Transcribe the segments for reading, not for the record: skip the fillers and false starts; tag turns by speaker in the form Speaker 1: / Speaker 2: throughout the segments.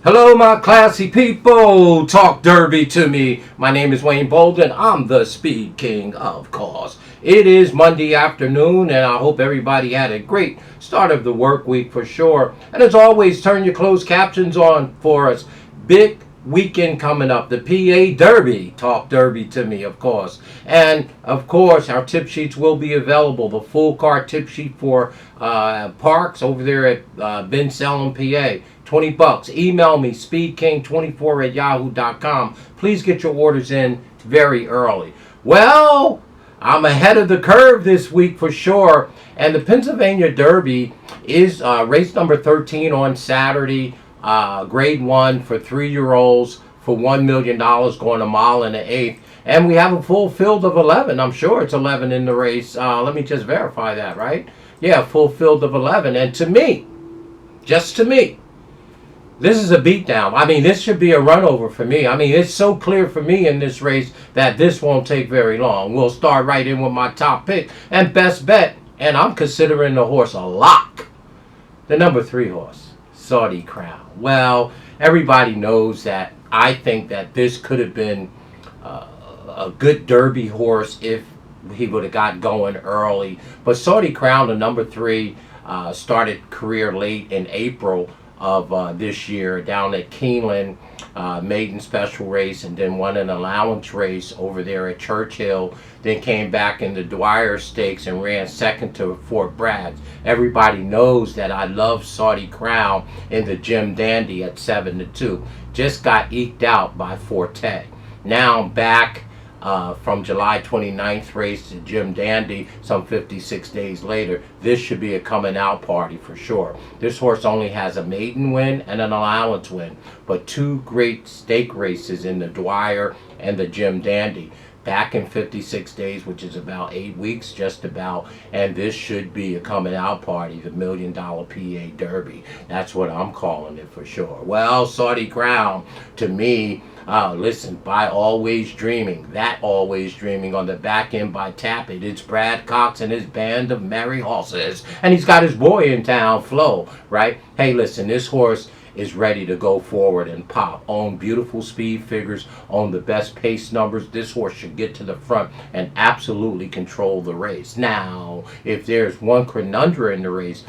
Speaker 1: Hello, my classy people. Talk derby to me. My name is Wayne Bolden. I'm the Speed King, of course. It is Monday afternoon, and I hope everybody had a great start of the work week for sure. And as always, turn your closed captions on for us. Big weekend coming up, the PA Derby. Talk derby to me, of course. And of course, our tip sheets will be available. The full car tip sheet for Parks over there at Ben Salem, PA. $20. Email me, speedking24@yahoo.com. Please get your orders in very early. Well, I'm ahead of the curve this week for sure. And the Pennsylvania Derby is race number 13 on Saturday. Grade 1 for 3-year-olds for $1 million going a mile and an eighth. And we have a full field of 11. I'm sure it's 11 in the race. Let me just verify that, right? Yeah, full field of 11. And to me, just to me, this is a beatdown. I mean, this should be a runover for me. I mean, it's so clear for me in this race that this won't take very long. We'll start right in with my top pick and best bet. And I'm considering the horse a lock. The number 3 horse, Saudi Crown. Well, everybody knows that I think that this could have been a good Derby horse if he would have got going early. But Saudi Crown, the number 3, started career late in April of this year down at Keeneland, maiden special race, and then won an allowance race over there at Churchill, then came back in the Dwyer Stakes and ran second to Fort Bragg. Everybody knows that I love Saudi Crown in the Jim Dandy at 7-2. Just got eked out by Forte. Now I'm back from July 29th race to Jim Dandy some 56 days later. This should be a coming out party for sure. This horse only has a maiden win and an allowance win, but 2 great stake races in the Dwyer and the Jim Dandy. Back in 56 days, which is about 8 weeks just about, and this should be a coming out party, the $1 million PA Derby. That's what I'm calling it for sure. Well, Saudi Crown, to me, listen, by Always Dreaming, that Always Dreaming on the back end by Tap It. It's Brad Cox and his band of merry horses, and he's got his boy in town, Flo, right? Hey, listen, this horse is ready to go forward and pop. On beautiful speed figures, on the best pace numbers, this horse should get to the front and absolutely control the race. Now, if there's one conundrum in the race,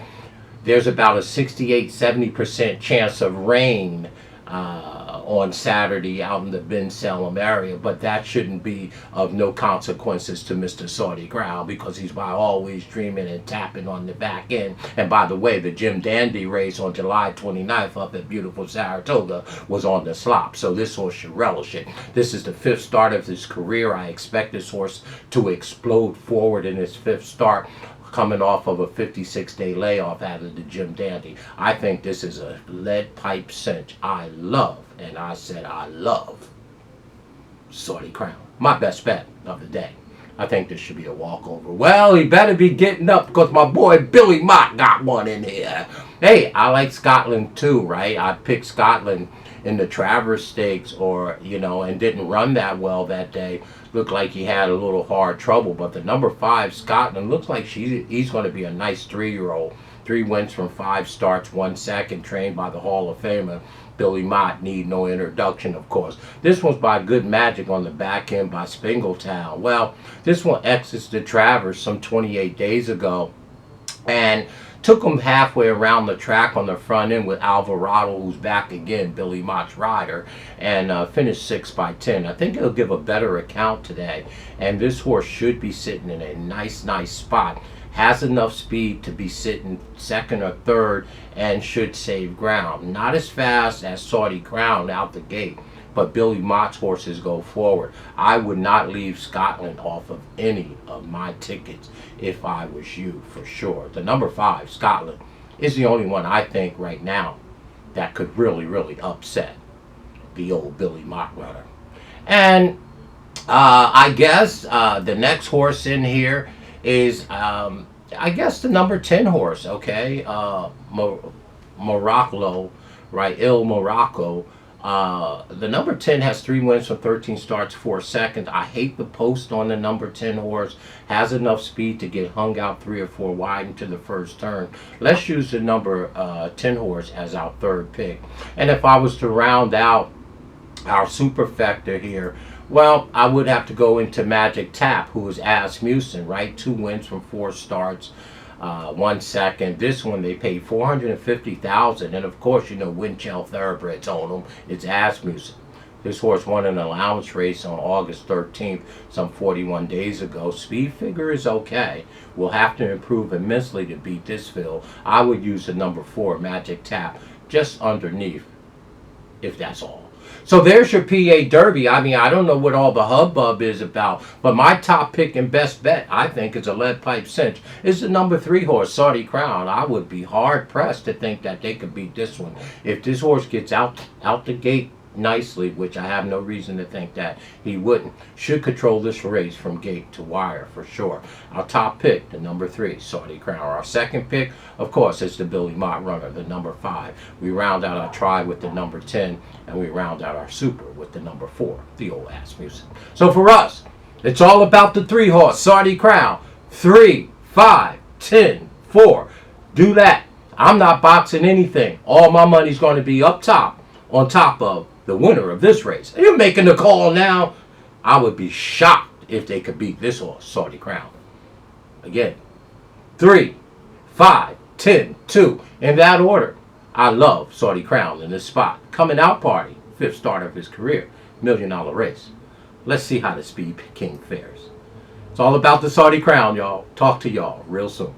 Speaker 1: there's about a 68-70% chance of rain on Saturday out in the Ben Salem area, but that shouldn't be of no consequences to Mr. Saudi Crown because he's by Always Dreaming and Tapping on the back end. And by the way, the Jim Dandy race on July 29th up at beautiful Saratoga was on the slop, so this horse should relish it. This is the 5th start of his career. I expect this horse to explode forward in his 5th start, coming off of a 56-day layoff out of the Jim Dandy. I think this is a lead pipe cinch. I love, and I said I love, Saudi Crown. My best bet of the day. I think this should be a walkover. Well, he better be getting up because my boy Billy Mott got one in here. Hey, I like Scotland too, right? I picked Scotland in the Travers Stakes, or and didn't run that well that day. Looked like he had a little hard trouble, but the number 5 Scotland looks like he's going to be a nice 3-year-old. 3 wins from 5 starts, 1 second, trained by the Hall of Famer Billy Mott. Need no introduction, of course. This one's by Good Magic on the back end by Spingletown. Well, this one exits the Travers some 28 days ago and took him halfway around the track on the front end with Alvarado, who's back again, Billy Mott's rider, and finished 6 by 10. I think he'll give a better account today, and this horse should be sitting in a nice spot. Has enough speed to be sitting 2nd or 3rd and should save ground. Not as fast as Saudi Crown out the gate, but Billy Mott's horses go forward. I would not leave Scotland off of any of my tickets if I was you, for sure. The number 5, Scotland, is the only one I think right now that could really upset the old Billy Mott runner. And I guess the next horse in here is, I guess, the number 10 horse, okay? Morocco, right? Il Morocco. The number 10 has 3 wins from 13 starts, 4 seconds. I hate the post on the number 10 horse. Has enough speed to get hung out 3 or 4 wide into the first turn. Let's use the number 10 horse as our third pick. And if I was to round out our superfecta here, well, I would have to go into Magic Tap, who is Asmussen, right? 2 wins from 4 starts, 1 second. This one they paid $450,000, and of course, you know, Winchell Thoroughbreds own them. It's Asmussen. This horse won an allowance race on August 13th, some 41 days ago. Speed figure is okay. We'll have to improve immensely to beat this field. I would use the number 4, Magic Tap, just underneath, if that's all. So there's your PA Derby. I mean, I don't know what all the hubbub is about, but my top pick and best bet, I think, is a lead pipe cinch. Is the number 3 horse, Saudi Crown. I would be hard pressed to think that they could beat this one. If this horse gets out the gate nicely, which I have no reason to think that he wouldn't, should control this race from gate to wire for sure. Our top pick, the number 3, Saudi Crown. Our second pick, of course, is the Billy Mott Runner, the number 5. We round out our try with the number 10, and we round out our super with the number 4, the old Asmussen. So for us, it's all about the 3 horse, Saudi Crown. 3, 5, 10, 4. Do that. I'm not boxing anything. All my money's going to be up top, on top of the winner of this race. And you're making the call now. I would be shocked if they could beat this horse, Saudi Crown. Again, 3, 5, 10, 2. In that order. I love Saudi Crown in this spot. Coming out party, 5th start of his career, $1 million race. Let's see how the Speed King fares. It's all about the Saudi Crown, y'all. Talk to y'all real soon.